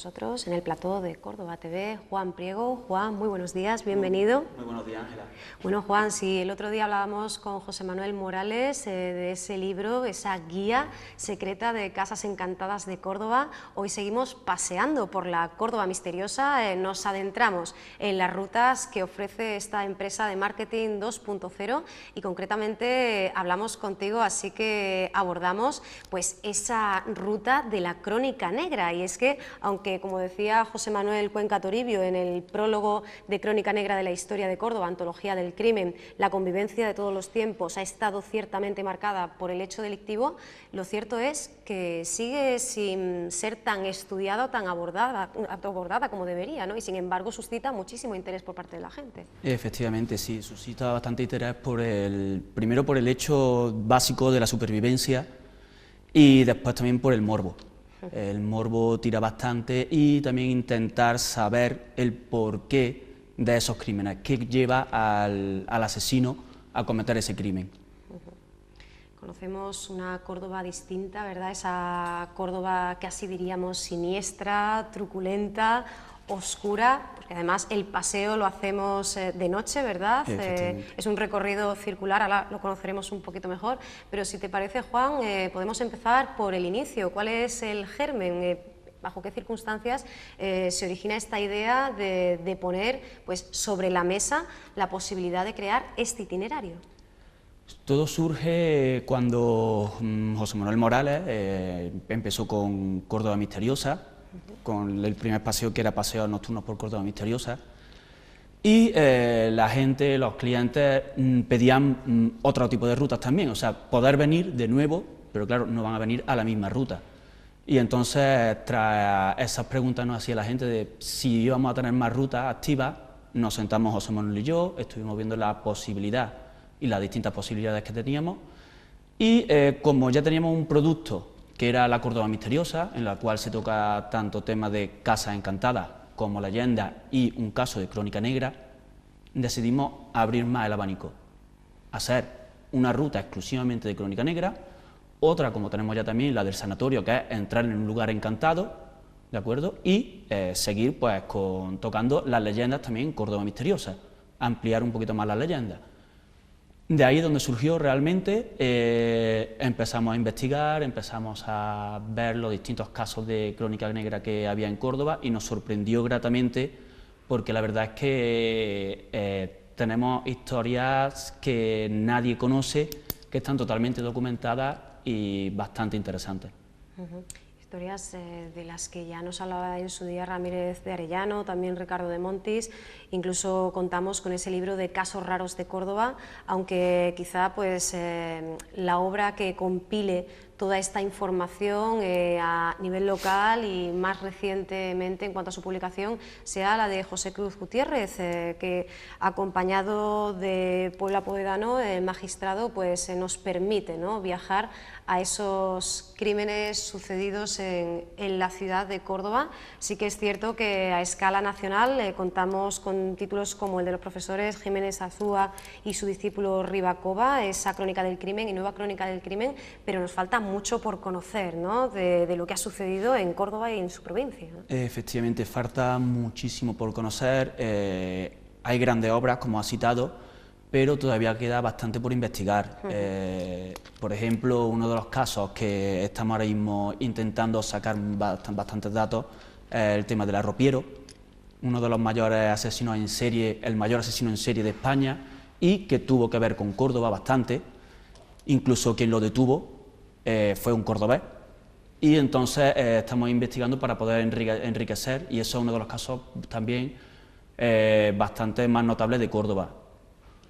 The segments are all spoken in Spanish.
nosotros en el plató de Córdoba TV, Juan Priego. Juan, muy buenos días, bienvenido. Muy buenos días, Ángela. Bueno, Juan, si el otro día hablábamos con José Manuel Morales de ese libro, esa guía secreta de casas encantadas de Córdoba, hoy seguimos paseando por la Córdoba misteriosa, nos adentramos en las rutas que ofrece esta empresa de marketing 2.0 y concretamente hablamos contigo, así que abordamos pues esa ruta de la Crónica Negra. Y es que, aunque como decía José Manuel Cuenca Toribio en el prólogo de Crónica Negra de la historia de Córdoba, antología del crimen, la convivencia de todos los tiempos ha estado ciertamente marcada por el hecho delictivo, lo cierto es que sigue sin ser tan estudiada, tan abordada como debería, ¿no? Y sin embargo suscita muchísimo interés por parte de la gente. Efectivamente, sí, suscita bastante interés primero por el hecho básico de la supervivencia y después también por el morbo. El morbo tira bastante y también intentar saber el porqué de esos crímenes, qué lleva al asesino a cometer ese crimen. Conocemos una Córdoba distinta, ¿verdad? Esa Córdoba casi diríamos siniestra, truculenta, oscura, porque además el paseo lo hacemos de noche, ¿verdad? Es un recorrido circular, ahora lo conoceremos un poquito mejor, pero si te parece, Juan, podemos empezar por el inicio. ¿Cuál es el germen? ¿Bajo qué circunstancias se origina esta idea de poner pues, sobre la mesa la posibilidad de crear este itinerario? Todo surge cuando José Manuel Morales empezó con Córdoba Misteriosa, con el primer paseo que era Paseos Nocturnos por Córdoba Misteriosa, y la gente, los clientes pedían otro tipo de rutas también, o sea, poder venir de nuevo, pero claro, no van a venir a la misma ruta. Y entonces, tras esas preguntas nos hacía la gente de si íbamos a tener más rutas activas, nos sentamos José Manuel y yo, estuvimos viendo la posibilidad y las distintas posibilidades que teníamos, y como ya teníamos un producto que era la Córdoba Misteriosa, en la cual se toca tanto temas de casas encantadas como leyendas y un caso de crónica negra, decidimos abrir más el abanico, hacer una ruta exclusivamente de crónica negra, otra, como tenemos ya también, la del sanatorio, que es entrar en un lugar encantado, ¿de acuerdo? Y seguir pues tocando las leyendas también en Córdoba Misteriosa, ampliar un poquito más las leyendas. De ahí es donde surgió realmente, empezamos a investigar, empezamos a ver los distintos casos de crónica negra que había en Córdoba y nos sorprendió gratamente porque la verdad es que tenemos historias que nadie conoce, que están totalmente documentadas y bastante interesantes. Historias de las que ya nos hablaba en su día Ramírez de Arellano, también Ricardo de Montis, incluso contamos con ese libro de Casos Raros de Córdoba, aunque quizá pues, la obra que compile toda esta información a nivel local y más recientemente en cuanto a su publicación sea la de José Cruz Gutiérrez, que acompañado de Puebla Povedano, el magistrado, pues nos permite, ¿no?, viajar a esos crímenes sucedidos en la ciudad de Córdoba. Sí que es cierto que a escala nacional contamos con títulos como el de los profesores Jiménez Azúa y su discípulo Ribacova, esa crónica del crimen y nueva crónica del crimen, pero nos falta mucho por conocer, ¿no?, de lo que ha sucedido en Córdoba y en su provincia, ¿no? Efectivamente, falta muchísimo por conocer, hay grandes obras, como has citado, pero todavía queda bastante por investigar. Por ejemplo, uno de los casos que estamos ahora mismo intentando sacar bastantes datos es el tema del arropiero, uno de los mayores asesinos en serie, el mayor asesino en serie de España, y que tuvo que ver con Córdoba bastante, incluso quien lo detuvo fue un cordobés, y entonces estamos investigando para poder enriquecer, y eso es uno de los casos también bastante más notables de Córdoba.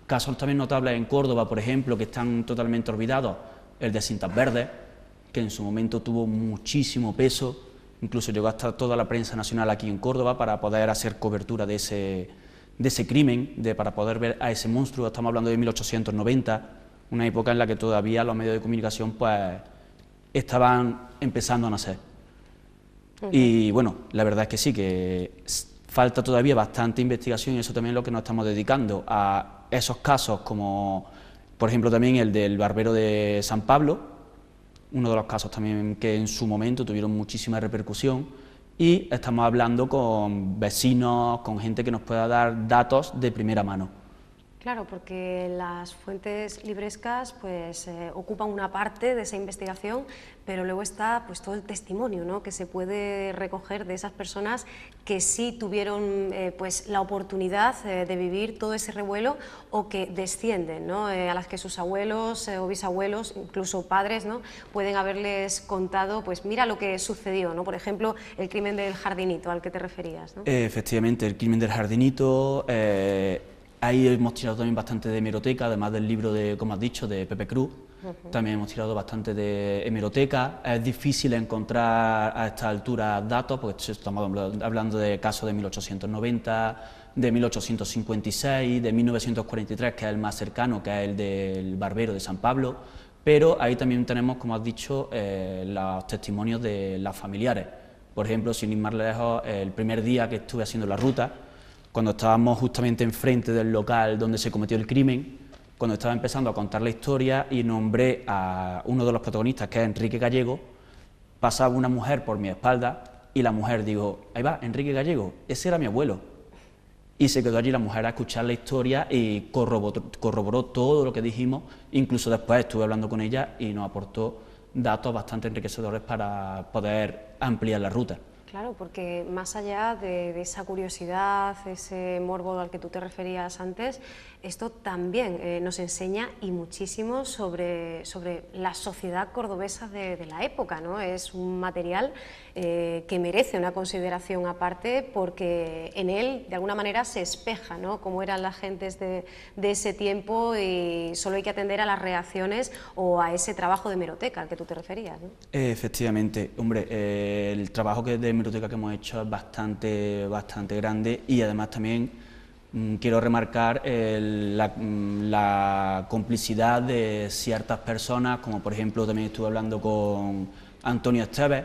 Casos también notables en Córdoba, por ejemplo, que están totalmente olvidados, el de Cintas Verdes, que en su momento tuvo muchísimo peso, incluso llegó hasta toda la prensa nacional aquí en Córdoba para poder hacer cobertura de ese crimen, para poder ver a ese monstruo. Estamos hablando de 1890, una época en la que todavía los medios de comunicación pues estaban empezando a nacer. Y bueno, la verdad es que sí, que falta todavía bastante investigación y eso también es lo que nos estamos dedicando a esos casos, como por ejemplo también el del barbero de San Pablo, uno de los casos también que en su momento tuvieron muchísima repercusión y estamos hablando con vecinos, con gente que nos pueda dar datos de primera mano. Claro, porque las fuentes librescas pues, ocupan una parte de esa investigación, pero luego está pues, todo el testimonio, ¿no?, que se puede recoger de esas personas que sí tuvieron pues, la oportunidad de vivir todo ese revuelo o que descienden, ¿no?, a las que sus abuelos o bisabuelos, incluso padres, ¿no?, pueden haberles contado, pues mira lo que sucedió, ¿no?, por ejemplo, el crimen del Jardinito al que te referías, ¿no? Efectivamente, el crimen del Jardinito. Ahí hemos tirado también bastante de hemeroteca, además del libro de, como has dicho, de Pepe Cruz. También hemos tirado bastante de hemeroteca. Es difícil encontrar a esta altura datos, porque estamos hablando de casos de 1890, de 1856, de 1943, que es el más cercano, que es el del Barbero de San Pablo, pero ahí también tenemos, como has dicho, los testimonios de los familiares. Por ejemplo, sin ir más lejos, el primer día que estuve haciendo la ruta, cuando estábamos justamente enfrente del local donde se cometió el crimen, cuando estaba empezando a contar la historia y nombré a uno de los protagonistas, que es Enrique Gallego, pasaba una mujer por mi espalda y la mujer dijo, ahí va, Enrique Gallego, ese era mi abuelo. Y se quedó allí la mujer a escuchar la historia y corroboró todo lo que dijimos, incluso después estuve hablando con ella y nos aportó datos bastante enriquecedores para poder ampliar la ruta. Claro, porque más allá de esa curiosidad, ese morbo al que tú te referías antes, esto también nos enseña y muchísimo sobre la sociedad cordobesa de la época, ¿no? Es un material que merece una consideración aparte porque en él de alguna manera se espeja, ¿no?, cómo eran las gentes de ese tiempo y solo hay que atender a las reacciones o a ese trabajo de hemeroteca al que tú te referías, ¿no? Efectivamente, hombre, el trabajo de hemeroteca que hemos hecho es bastante grande y además también quiero remarcar la complicidad de ciertas personas, como por ejemplo también estuve hablando con Antonio Esteves,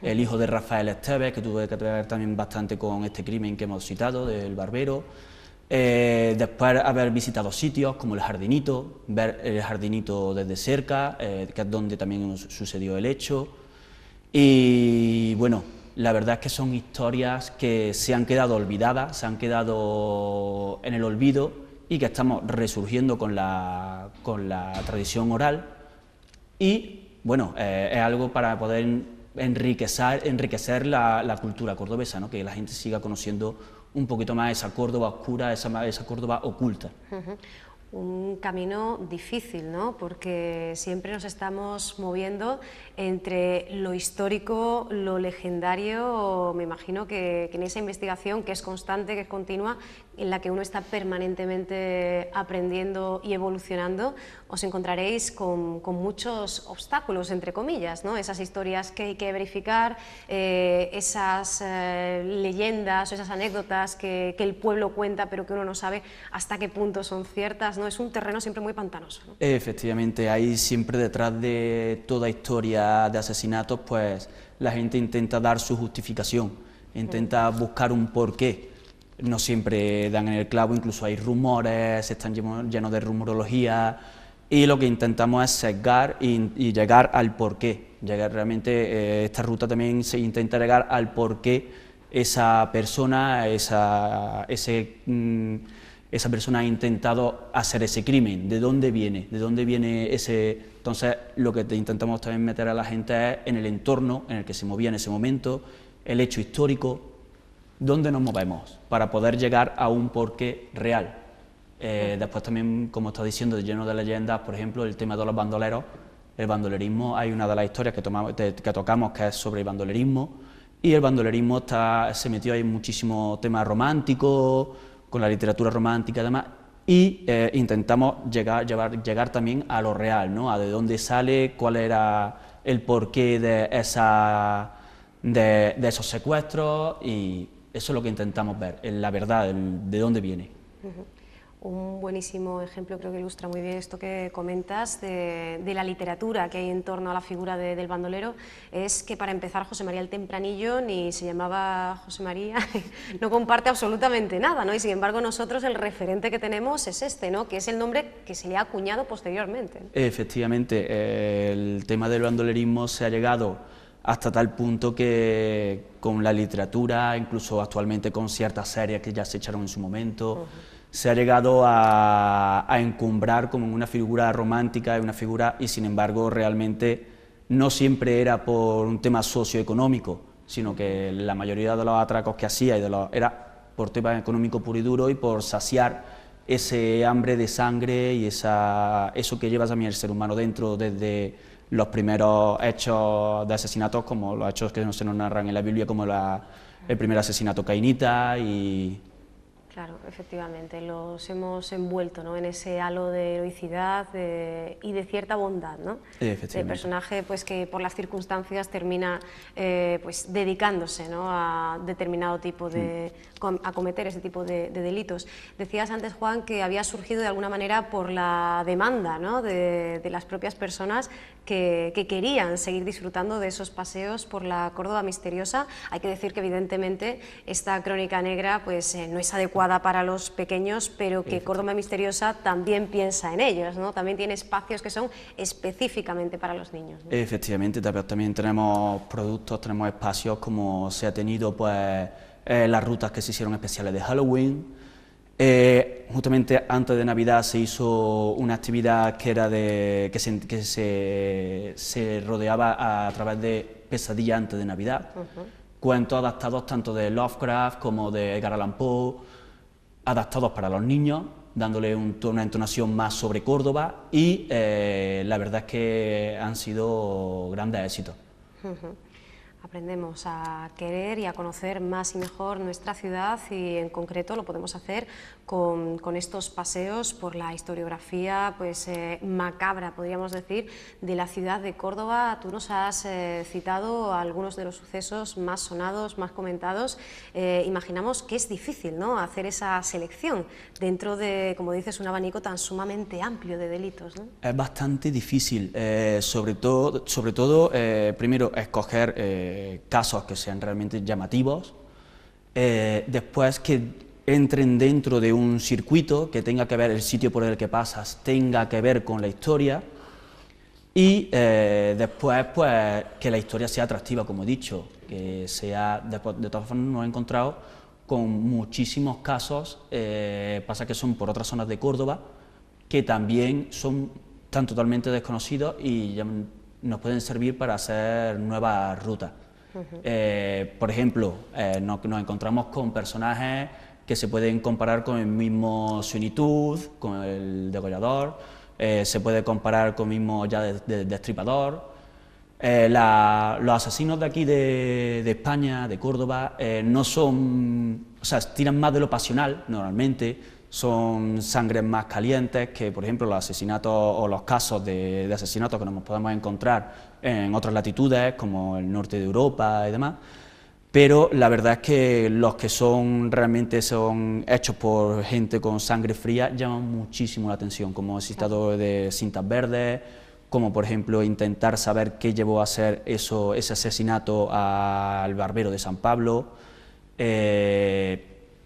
el hijo de Rafael Esteves, que tuve que ver también bastante con este crimen que hemos citado, del Barbero. Después haber visitado sitios como el Jardinito, ver el Jardinito desde cerca, que es donde también sucedió el hecho. Y bueno, la verdad es que son historias que se han quedado olvidadas, se han quedado en el olvido y que estamos resurgiendo con la tradición oral. Y bueno, es algo para poder enriquecer la cultura cordobesa, ¿no?, que la gente siga conociendo un poquito más esa Córdoba oscura, esa Córdoba oculta. Un camino difícil, ¿no?, porque siempre nos estamos moviendo entre lo histórico, lo legendario. Me imagino que en esa investigación, que es constante, que es continua, en la que uno está permanentemente aprendiendo y evolucionando, os encontraréis con muchos obstáculos, entre comillas, ¿no?, esas historias que hay que verificar, esas leyendas o esas anécdotas que el pueblo cuenta pero que uno no sabe hasta qué punto son ciertas, ¿no? Es un terreno siempre muy pantanoso, ¿no? Efectivamente, hay siempre detrás de toda historia de asesinatos, pues la gente intenta dar su justificación, intenta buscar un porqué. No siempre dan en el clavo, incluso hay rumores, están llenos de rumorología, y lo que intentamos es sesgar y llegar al porqué. Realmente esta ruta también se intenta llegar al porqué esa persona, esa persona ha intentado hacer ese crimen, de dónde viene ese. Entonces lo que intentamos también meter a la gente es en el entorno en el que se movía en ese momento, el hecho histórico, dónde nos movemos, para poder llegar a un porqué real. Después también, como está diciendo, lleno de leyendas, por ejemplo, el tema de los bandoleros, el bandolerismo. Hay una de las historias que tocamos que es sobre el bandolerismo, y el bandolerismo se metió ahí muchísimo tema romántico, con la literatura romántica y demás, y intentamos llegar también a lo real, ¿no?, a de dónde sale, cuál era el porqué de esos secuestros, y eso es lo que intentamos ver, la verdad, de dónde viene. Un buenísimo ejemplo, creo que ilustra muy bien esto que comentas de la literatura que hay en torno a la figura del bandolero, es que para empezar José María el Tempranillo ni se llamaba José María, no comparte absolutamente nada, ¿no? Y sin embargo nosotros el referente que tenemos es este, ¿no?, que es el nombre que se le ha acuñado posteriormente. Efectivamente, el tema del bandolerismo se ha llegado hasta tal punto que con la literatura, incluso actualmente con ciertas series que ya se echaron en su momento, se ha llegado a encumbrar como una figura romántica y sin embargo realmente no siempre era por un tema socioeconómico, sino que la mayoría de los atracos que hacía era por tema económico puro y duro y por saciar ese hambre de sangre y eso que lleva también el ser humano dentro desde los primeros hechos de asesinatos, como los hechos que se nos narran en la Biblia, como el primer asesinato cainita y... Claro, efectivamente, los hemos envuelto, ¿no?, en ese halo de heroicidad y de cierta bondad, ¿no?, de personaje pues, que por las circunstancias termina pues, dedicándose, ¿no?, a determinado tipo de... a cometer ese tipo de delitos. Decías antes, Juan, que había surgido de alguna manera por la demanda, ¿no?, de las propias personas que querían seguir disfrutando de esos paseos por la Córdoba misteriosa. Hay que decir que evidentemente esta crónica negra pues, no es adecuada para los pequeños, pero que Córdoba misteriosa también piensa en ellos, ¿no?, también tiene espacios que son específicamente para los niños, ¿no? Efectivamente, también tenemos productos, tenemos espacios como se ha tenido pues las rutas que se hicieron especiales de Halloween. Justamente antes de Navidad se hizo una actividad que era que se rodeaba a través de Pesadilla antes de Navidad, cuentos adaptados tanto de Lovecraft como de Edgar Allan Poe, adaptados para los niños, dándole una entonación más sobre Córdoba y la verdad es que han sido grandes éxitos. Aprendemos a querer y a conocer más y mejor nuestra ciudad y en concreto lo podemos hacer con estos paseos por la historiografía pues, macabra, podríamos decir, de la ciudad de Córdoba. Tú nos has citado algunos de los sucesos más sonados, más comentados. Imaginamos que es difícil, ¿no?, hacer esa selección dentro de, como dices, un abanico tan sumamente amplio de delitos, ¿no? Es bastante difícil, sobre todo primero escoger casos que sean realmente llamativos, después que entren dentro de un circuito que tenga que ver, el sitio por el que pasas tenga que ver con la historia y después pues que la historia sea atractiva, como he dicho, que sea, de todas formas nos hemos encontrado con muchísimos casos, pasa que son por otras zonas de Córdoba, que también están totalmente desconocidos y ya nos pueden servir para hacer nuevas rutas. Por ejemplo, nos encontramos con personajes que se pueden comparar con el mismo Sweeney Todd, con el Degollador, se puede comparar con el mismo ya Destripador. Los asesinos de aquí de España, de Córdoba, no son, o sea, tiran más de lo pasional normalmente, son sangres más calientes que, por ejemplo, los asesinatos o los casos de asesinatos que nos podemos encontrar en otras latitudes, como el norte de Europa y demás, pero la verdad es que los que realmente son hechos por gente con sangre fría llaman muchísimo la atención, como he citado de Cintas Verdes, como por ejemplo intentar saber qué llevó a hacer ese asesinato al barbero de San Pablo,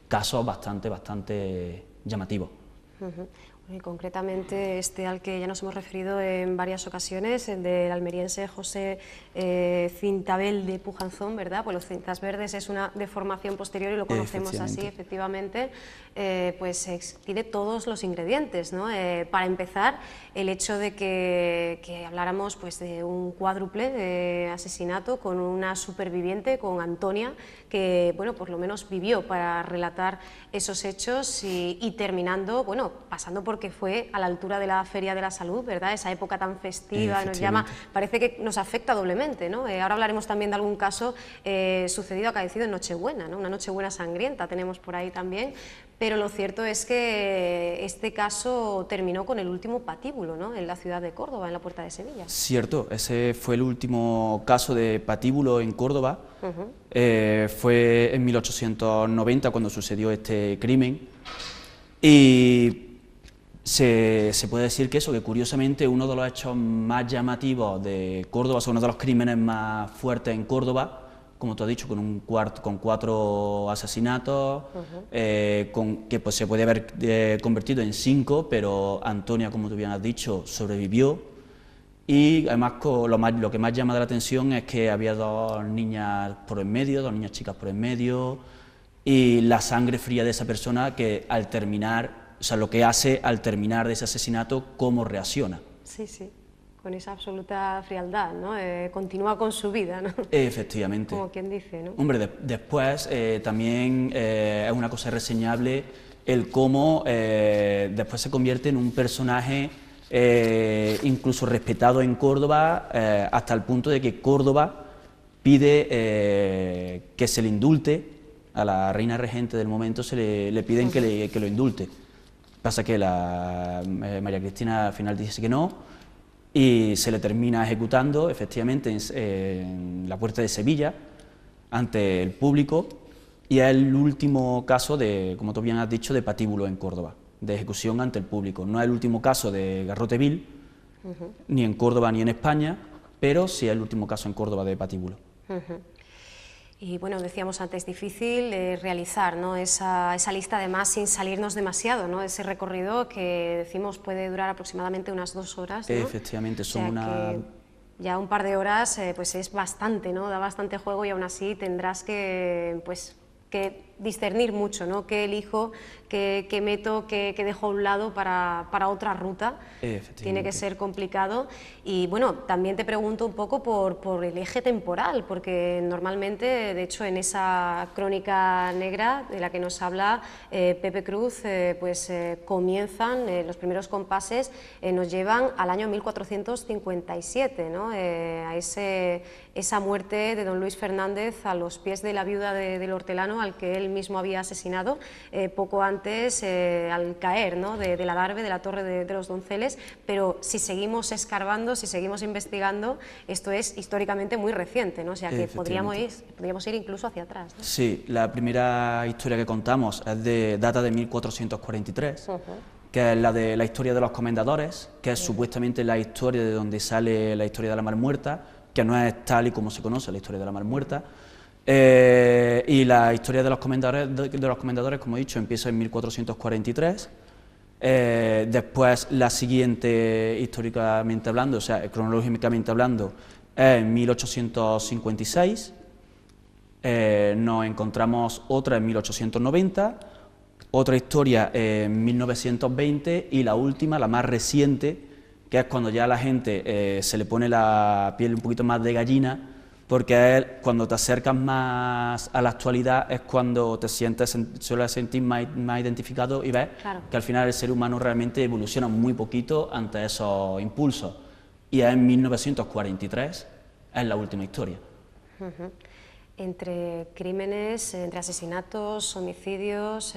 casos bastante llamativos. Y concretamente este al que ya nos hemos referido en varias ocasiones, el del almeriense José Cintabel de Pujanzón, ¿verdad? Pues los Cintas Verdes es una deformación posterior y lo conocemos así, efectivamente, pues tiene todos los ingredientes, ¿no? Para empezar, el hecho de que habláramos pues, de un cuádruple de asesinato con una superviviente, con Antonia, que bueno, por lo menos vivió para relatar esos hechos y terminando, bueno, pasando porque fue a la altura de la Feria de la Salud, ¿verdad? Esa época tan festiva, nos llama, parece que nos afecta doblemente, ¿no? Ahora hablaremos también de algún caso sucedido, acaecido en Nochebuena, ¿no? Una Nochebuena sangrienta tenemos por ahí también, pero lo cierto es que este caso terminó con el último patíbulo, ¿no?, en la ciudad de Córdoba, en la Puerta de Sevilla. Cierto, ese fue el último caso de patíbulo en Córdoba, fue en 1890 cuando sucedió este crimen y se puede decir que que curiosamente uno de los hechos más llamativos de Córdoba, uno de los crímenes más fuertes en Córdoba, como tú has dicho, con 4 asesinatos, que pues, se puede haber convertido en 5, pero Antonia, como tú bien has dicho, sobrevivió Y además lo que más llama de la atención es que había dos niñas por en medio, dos niñas chicas por en medio, y la sangre fría de esa persona que al terminar, o sea, lo que hace al terminar de ese asesinato, cómo reacciona. Sí, sí, con esa absoluta frialdad, ¿no? Continúa con su vida, ¿no? Efectivamente. Como quien dice, ¿no? Hombre, después también es una cosa reseñable el cómo después se convierte en un personaje incluso respetado en Córdoba, hasta el punto de que Córdoba pide que se le indulte, a la reina regente del momento le piden que lo indulte. Pasa que María Cristina al final dice que no, y se le termina ejecutando efectivamente en la puerta de Sevilla, ante el público, y es el último caso de, como tú bien has dicho, de patíbulo en Córdoba, de ejecución ante el público. No es el último caso de garrote vil, ni en Córdoba ni en España, pero sí es el último caso en Córdoba de patíbulo. Y bueno, decíamos antes, difícil realizar, ¿no?, esa lista, además sin salirnos demasiado, ¿no?, ese recorrido que decimos puede durar aproximadamente unas 2 horas, ¿no? Efectivamente, son ya un par de horas pues es bastante, ¿no?, da bastante juego, y aún así tendrás que, pues, que discernir mucho, ¿no?, qué elijo, qué meto, qué dejo a un lado para otra ruta. Tiene que ser complicado. Y bueno, también te pregunto un poco por el eje temporal, porque normalmente, de hecho, en esa crónica negra de la que nos habla Pepe Cruz, comienzan los primeros compases, nos llevan al año 1457, ¿no?, a esa muerte de don Luis Fernández a los pies de la viuda del hortelano al que él mismo había asesinado poco antes, al caer, ¿no?, del adarve de la Torre de los Donceles. Pero si seguimos escarbando, si seguimos investigando, esto es históricamente muy reciente, ¿no? O sea que podríamos ir incluso hacia atrás, ¿no? Sí, la primera historia que contamos data de 1443, que es la de la historia de los comendadores, que es supuestamente la historia de donde sale la historia de la Mar Muerta, que no es tal y como se conoce la historia de la Mar Muerta. Y la historia de los comendadores, como he dicho, empieza en 1443. Después la siguiente, históricamente hablando, o sea, cronológicamente hablando, es en 1856. Nos encontramos otra en 1890, otra historia en 1920, y la última, la más reciente, que es cuando ya a la gente se le pone la piel un poquito más de gallina, porque cuando te acercas más a la actualidad es cuando te sueles sentir más identificado y ves que al final el ser humano realmente evoluciona muy poquito ante esos impulsos. Y es en 1943, es la última historia. Entre crímenes, entre asesinatos, homicidios,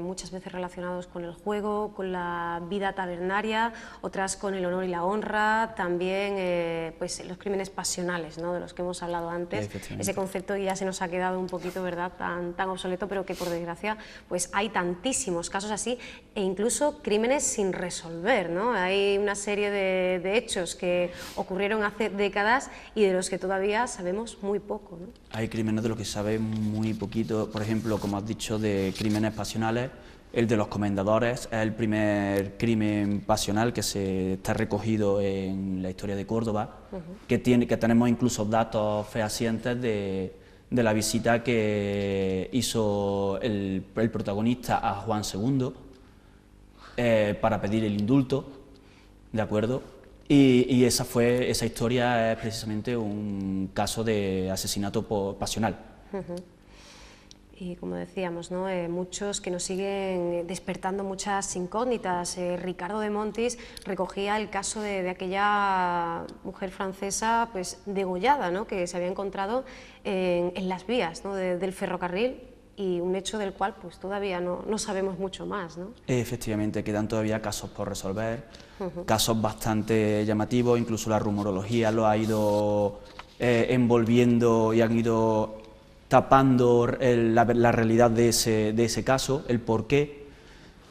muchas veces relacionados con el juego, con la vida tabernaria, otras con el honor y la honra, también pues los crímenes pasionales, ¿no?, de los que hemos hablado antes. Ese concepto ya se nos ha quedado un poquito, ¿verdad?, tan obsoleto, pero que por desgracia pues hay tantísimos casos así, e incluso crímenes sin resolver, ¿no? Hay una serie de hechos que ocurrieron hace décadas y de los que todavía sabemos muy poco, ¿no? Hay crímenes de los que se sabe muy poquito, por ejemplo, como has dicho, de crímenes pasionales. El de los comendadores es el primer crimen pasional que está recogido en la historia de Córdoba, que tenemos incluso datos fehacientes de la visita que hizo el protagonista a Juan II para pedir el indulto, ¿de acuerdo? Y esa historia es precisamente un caso de asesinato pasional. Y como decíamos, ¿no?, muchos que nos siguen despertando muchas incógnitas. Ricardo de Montis recogía el caso de aquella mujer francesa pues degollada, ¿no?, que se había encontrado en las vías, ¿no?, del ferrocarril, y un hecho del cual pues todavía no sabemos mucho más, ¿no? Efectivamente, quedan todavía casos por resolver, casos bastante llamativos, incluso la rumorología lo ha ido envolviendo y han ido tapando la realidad de ese caso, el porqué.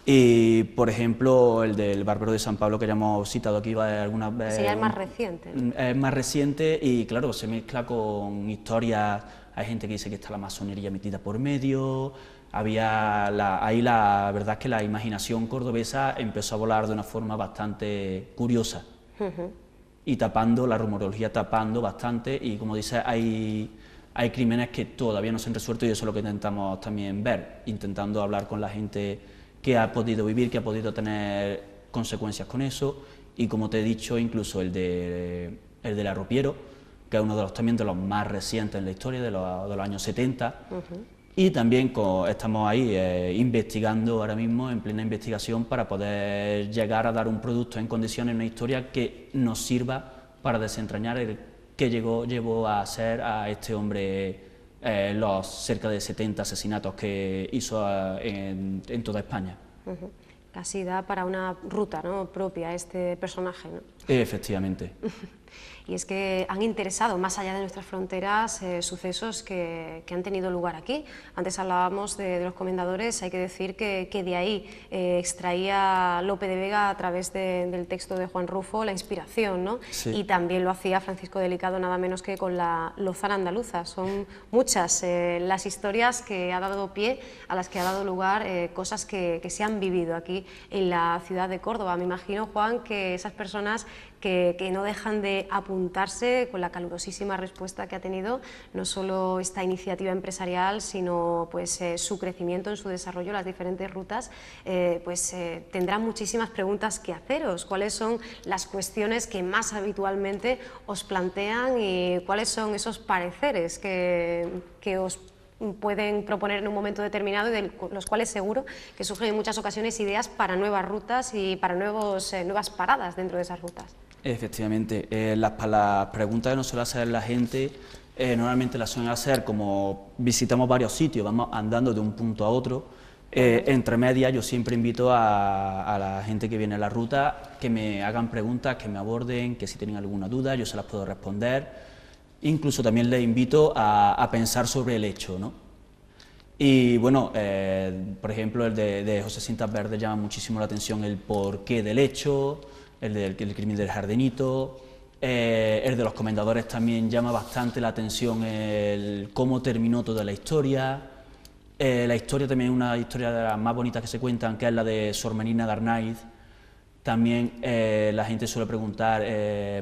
Y, por ejemplo, el del Barbero de San Pablo, que ya hemos citado aquí algunas veces. Sería el más reciente, ¿no? Es más reciente y, claro, se mezcla con historias. Hay gente que dice que está la masonería metida por medio. Ahí la verdad es que la imaginación cordobesa empezó a volar de una forma bastante curiosa. y tapando, la rumorología tapando bastante, y como dices, hay crímenes que todavía no se han resuelto, y eso es lo que intentamos también ver, intentando hablar con la gente que ha podido vivir, que ha podido tener consecuencias con eso, y como te he dicho, incluso el del arropiero, que es uno de también de los más recientes en la historia, de los años 70, y también estamos ahí investigando ahora mismo, en plena investigación, para poder llegar a dar un producto en condiciones, una historia que nos sirva para desentrañar qué llevó a ser a este hombre los cerca de 70 asesinatos que hizo en toda España. Casi da para una ruta, ¿no?, propia este personaje, ¿no? Efectivamente. Y es que han interesado, más allá de nuestras fronteras, sucesos que han tenido lugar aquí. Antes hablábamos de los comendadores, hay que decir que de ahí extraía Lope de Vega, a través del texto de Juan Rufo, la inspiración, ¿no? Sí. Y también lo hacía Francisco Delicado, nada menos que con la Lozana andaluza. Son muchas las historias que ha dado pie, a las que ha dado lugar cosas que se han vivido aquí en la ciudad de Córdoba. Me imagino, Juan, que esas personas que no dejan de apuntarse con la calurosísima respuesta que ha tenido no solo esta iniciativa empresarial, sino pues su crecimiento en su desarrollo, las diferentes rutas, tendrán muchísimas preguntas que haceros. ¿Cuáles son las cuestiones que más habitualmente os plantean y cuáles son esos pareceres que os pueden proponer en un momento determinado, y de los cuales seguro que surgen en muchas ocasiones ideas para nuevas rutas y para nuevas paradas dentro de esas rutas? Efectivamente, las preguntas que nos suele hacer la gente normalmente las suelen hacer como visitamos varios sitios, vamos andando de un punto a otro. Entre medias yo siempre invito a la gente que viene a la ruta que me hagan preguntas, que me aborden, que si tienen alguna duda yo se las puedo responder. Incluso también les invito a pensar sobre el hecho, ¿no? Y bueno, por ejemplo, el de José Cintas Verdes llama muchísimo la atención el porqué del hecho, el crimen del Jardenito, el de los comendadores también llama bastante la atención el cómo terminó toda la historia. La historia también es una historia de las más bonitas que se cuentan, que es la de Sor Menina de Arnaiz. También la gente suele preguntar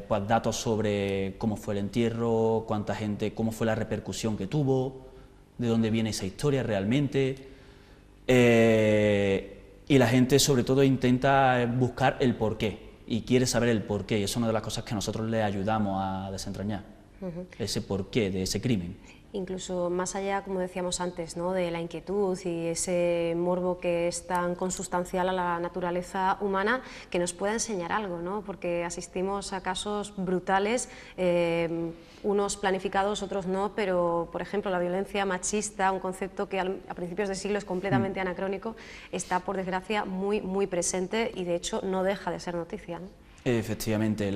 pues, datos sobre cómo fue el entierro, cuánta gente, cómo fue la repercusión que tuvo, de dónde viene esa historia realmente. Y la gente sobre todo intenta buscar el porqué y quiere saber el porqué, y es una de las cosas que nosotros le ayudamos a desentrañar, ese porqué de ese crimen. Incluso más allá, como decíamos antes, ¿no?, de la inquietud y ese morbo que es tan consustancial a la naturaleza humana, que nos pueda enseñar algo, ¿no?, porque asistimos a casos brutales, unos planificados, otros no, pero por ejemplo la violencia machista, un concepto que a principios de siglo es completamente anacrónico, está por desgracia muy presente y de hecho no deja de ser noticia, ¿no? Efectivamente,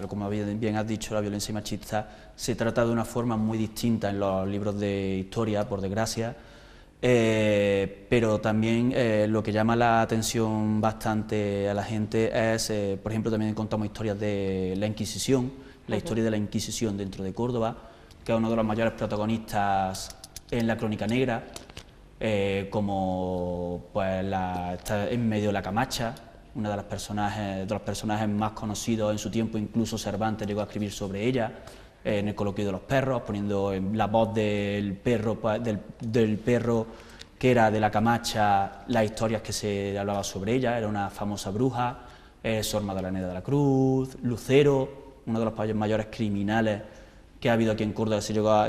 como bien has dicho, la violencia machista se trata de una forma muy distinta en los libros de historia, por desgracia, pero también lo que llama la atención bastante a la gente es, por ejemplo, también contamos historias de la Inquisición, la historia de la Inquisición dentro de Córdoba, que es uno de los mayores protagonistas en la Crónica Negra, como pues, está en medio de la Camacha, una de los personajes más conocidos en su tiempo. Incluso Cervantes llegó a escribir sobre ella, en el Coloquio de los Perros, poniendo en la voz del perro que era de la Camacha, las historias que se hablaba sobre ella. Era una famosa bruja, Sor Magdalena de la Cruz, Lucero, uno de los mayores criminales que ha habido aquí en Córdoba,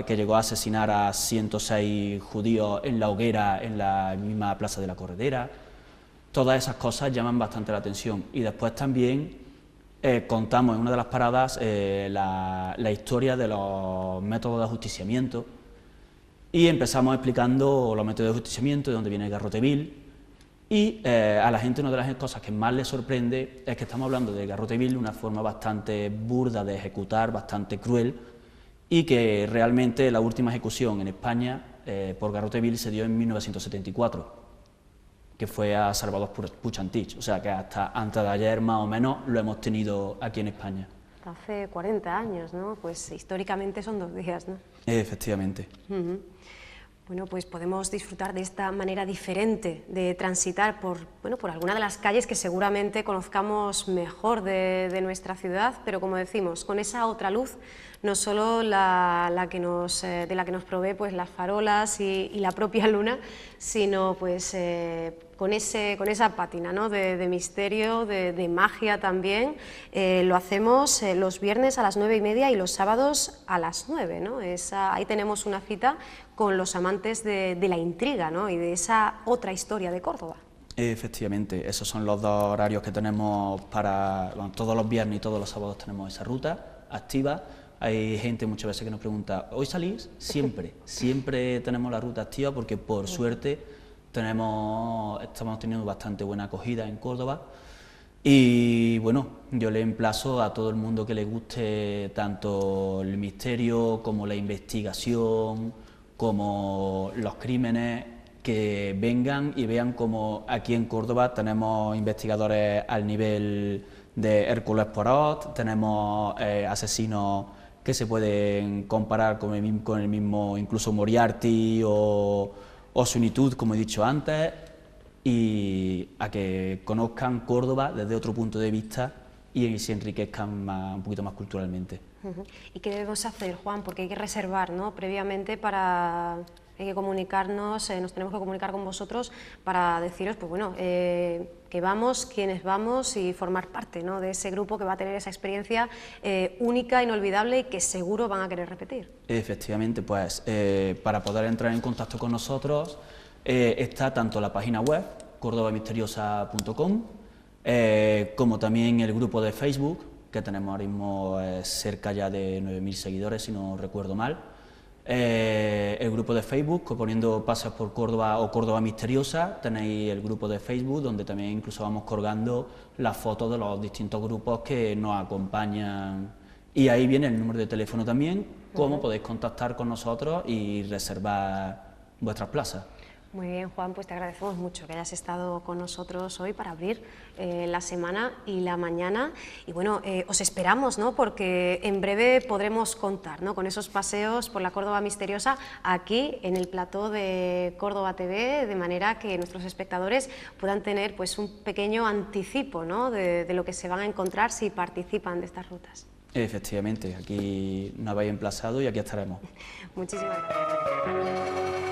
que llegó a asesinar a 106 judíos en la hoguera, en la misma Plaza de la Corredera. Todas esas cosas llaman bastante la atención. Y después también contamos en una de las paradas la historia de los métodos de ajusticiamiento, y empezamos explicando los métodos de ajusticiamiento, de dónde viene el garrote vil. Y a la gente una de las cosas que más le sorprende es que estamos hablando de garrote vil de una forma bastante burda de ejecutar, bastante cruel, y que realmente la última ejecución en España por garrote vil se dio en 1974. Que fue a Salvador Puig-Antich, o sea que hasta antes de ayer más o menos lo hemos tenido aquí en España. Hace 40 años, ¿no? Pues históricamente son 2 días, ¿no? Efectivamente. Bueno, pues podemos disfrutar de esta manera diferente de transitar por alguna de las calles que seguramente conozcamos mejor de nuestra ciudad, pero como decimos, con esa otra luz, no solo de la que nos provee pues las farolas y la propia luna, sino pues con esa pátina, ¿no?, de misterio, de magia también. Lo hacemos los viernes a las 9:30 y los sábados a las 9, ¿no? Ahí tenemos una cita con los amantes de la intriga, ¿no?, y de esa otra historia de Córdoba. Efectivamente, esos son los dos horarios que tenemos para... Bueno, todos los viernes y todos los sábados tenemos esa ruta activa. Hay gente muchas veces que nos pregunta, ¿hoy salís? Siempre, siempre tenemos la ruta activa porque por suerte estamos teniendo bastante buena acogida en Córdoba. Y bueno, yo le emplazo a todo el mundo que le guste tanto el misterio como la investigación, como los crímenes, que vengan y vean como aquí en Córdoba tenemos investigadores al nivel de Hércules Poirot, tenemos asesinos que se pueden comparar con el mismo incluso Moriarty o Sweeney Todd, como he dicho antes, y a que conozcan Córdoba desde otro punto de vista y se enriquezcan un poquito más culturalmente. ¿Y qué debemos hacer, Juan? Porque hay que reservar, ¿no?, previamente hay que comunicarnos, nos tenemos que comunicar con vosotros para deciros, pues bueno, que vamos, quiénes vamos y formar parte, ¿no?, de ese grupo que va a tener esa experiencia única, inolvidable y que seguro van a querer repetir. Efectivamente, pues para poder entrar en contacto con nosotros está tanto la página web, cordobamisteriosa.com, como también el grupo de Facebook, que tenemos ahora mismo cerca ya de 9.000 seguidores, si no recuerdo mal. El grupo de Facebook, poniendo Paseos por Córdoba o Córdoba Misteriosa, tenéis el grupo de Facebook donde también incluso vamos colgando las fotos de los distintos grupos que nos acompañan, y ahí viene el número de teléfono también, cómo podéis contactar con nosotros y reservar vuestras plazas. Muy bien, Juan, pues te agradecemos mucho que hayas estado con nosotros hoy para abrir la semana y la mañana. Y bueno, os esperamos, ¿no?, porque en breve podremos contar, ¿no?, con esos paseos por la Córdoba misteriosa aquí en el plató de Córdoba TV, de manera que nuestros espectadores puedan tener pues un pequeño anticipo, ¿no?, de lo que se van a encontrar si participan de estas rutas. Efectivamente, aquí nos habéis emplazado y aquí estaremos. Muchísimas gracias.